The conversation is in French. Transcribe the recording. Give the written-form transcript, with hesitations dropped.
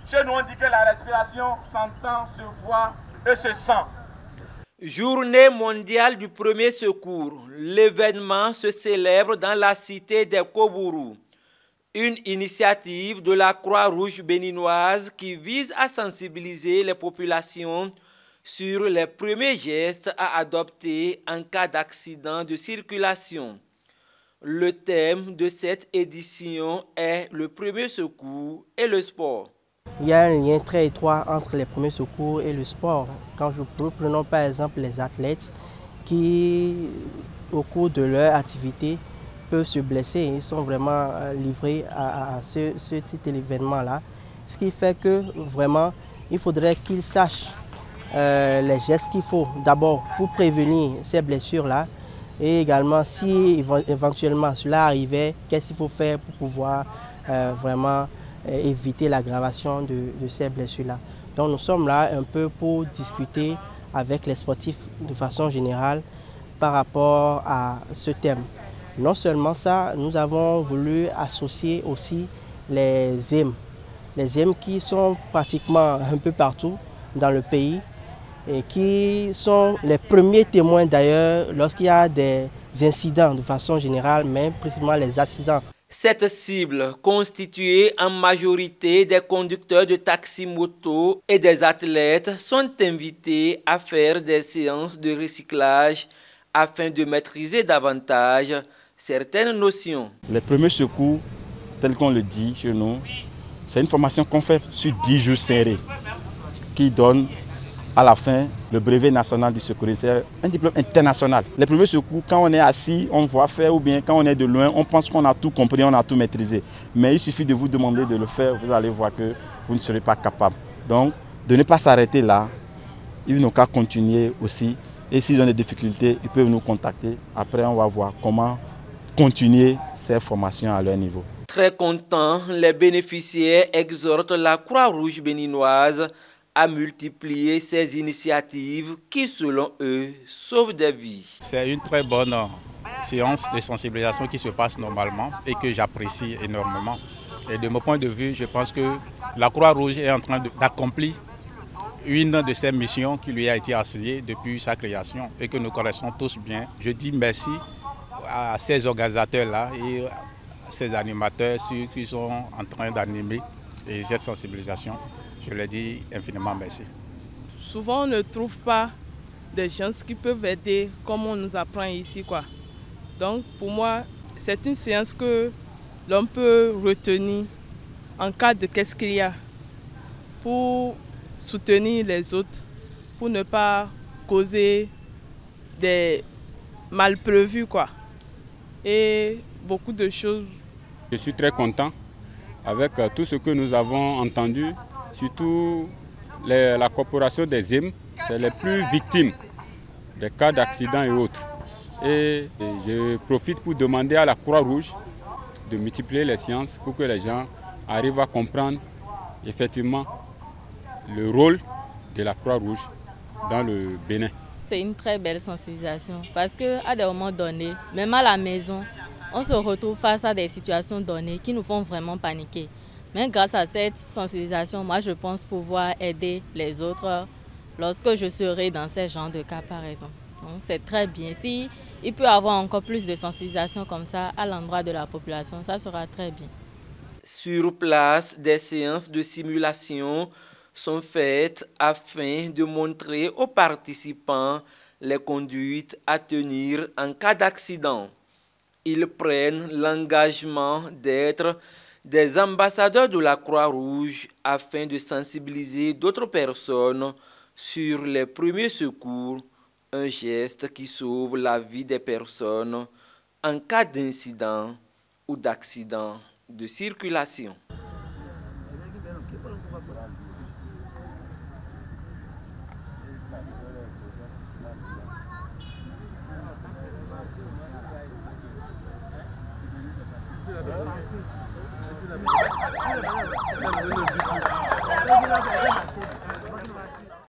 Chez nous, on dit que la respiration s'entend, se voit et se sent. Journée mondiale du premier secours. L'événement se célèbre dans la cité des Kobourou. Une initiative de la Croix-Rouge béninoise qui vise à sensibiliser les populations sur les premiers gestes à adopter en cas d'accident de circulation. Le thème de cette édition est le premier secours et le sport. Il y a un lien très étroit entre les premiers secours et le sport. Quand prenons par exemple les athlètes qui, au cours de leur activité, peuvent se blesser. Ils sont vraiment livrés à ce type d'événement-là. Ce qui fait que vraiment, il faudrait qu'ils sachent les gestes qu'il faut d'abord pour prévenir ces blessures-là. Et également, si éventuellement cela arrivait, qu'est-ce qu'il faut faire pour pouvoir vraiment éviter l'aggravation de ces blessures-là. Donc nous sommes là un peu pour discuter avec les sportifs de façon générale par rapport à ce thème. Non seulement ça, nous avons voulu associer aussi les EM. Les EM qui sont pratiquement un peu partout dans le pays et qui sont les premiers témoins d'ailleurs lorsqu'il y a des incidents de façon générale, mais précisément les accidents. Cette cible, constituée en majorité des conducteurs de taxi-moto et des athlètes, sont invités à faire des séances de recyclage afin de maîtriser davantage certaines notions. Les premiers secours, tel qu'on le dit chez nous, c'est une formation qu'on fait sur 10 jours serrés, qui donne à la fin le brevet national du secours. C'est un diplôme international. Les premiers secours, quand on est assis, on voit faire, ou bien quand on est de loin, on pense qu'on a tout compris, on a tout maîtrisé. Mais il suffit de vous demander de le faire, vous allez voir que vous ne serez pas capable. Donc, de ne pas s'arrêter là, ils n'ont qu'à continuer aussi. Et s'ils ont des difficultés, ils peuvent nous contacter. Après, on va voir comment continuer ces formations à leur niveau. Très contents, les bénéficiaires exhortent la Croix-Rouge béninoise à multiplier ces initiatives qui, selon eux, sauvent des vies. C'est une très bonne séance de sensibilisation qui se passe normalement et que j'apprécie énormément. Et de mon point de vue, je pense que la Croix-Rouge est en train d'accomplir une de ses missions qui lui a été assignée depuis sa création et que nous connaissons tous bien. Je dis merci à ces organisateurs-là et à ces animateurs, ceux qui sont en train d'animer cette sensibilisation. Je leur dis infiniment merci. Souvent, on ne trouve pas des gens qui peuvent aider comme on nous apprend ici, quoi. Donc, pour moi, c'est une séance que l'on peut retenir en cas de qu'est-ce qu'il y a pour soutenir les autres, pour ne pas causer des malprévus, quoi. Et beaucoup de choses. Je suis très content avec tout ce que nous avons entendu. Surtout la corporation des EM, c'est les plus victimes des cas d'accidents et autres. Et je profite pour demander à la Croix-Rouge de multiplier les séances pour que les gens arrivent à comprendre effectivement le rôle de la Croix-Rouge dans le Bénin. C'est une très belle sensibilisation parce qu'à des moments donnés, même à la maison, on se retrouve face à des situations données qui nous font vraiment paniquer. Mais grâce à cette sensibilisation, moi je pense pouvoir aider les autres lorsque je serai dans ces genres de cas par exemple. Donc c'est très bien. Si il peut y avoir encore plus de sensibilisation comme ça à l'endroit de la population, ça sera très bien. Sur place, des séances de simulation sont faites afin de montrer aux participants les conduites à tenir en cas d'accident. Ils prennent l'engagement d'être des ambassadeurs de la Croix-Rouge afin de sensibiliser d'autres personnes sur les premiers secours, un geste qui sauve la vie des personnes en cas d'incident ou d'accident de circulation.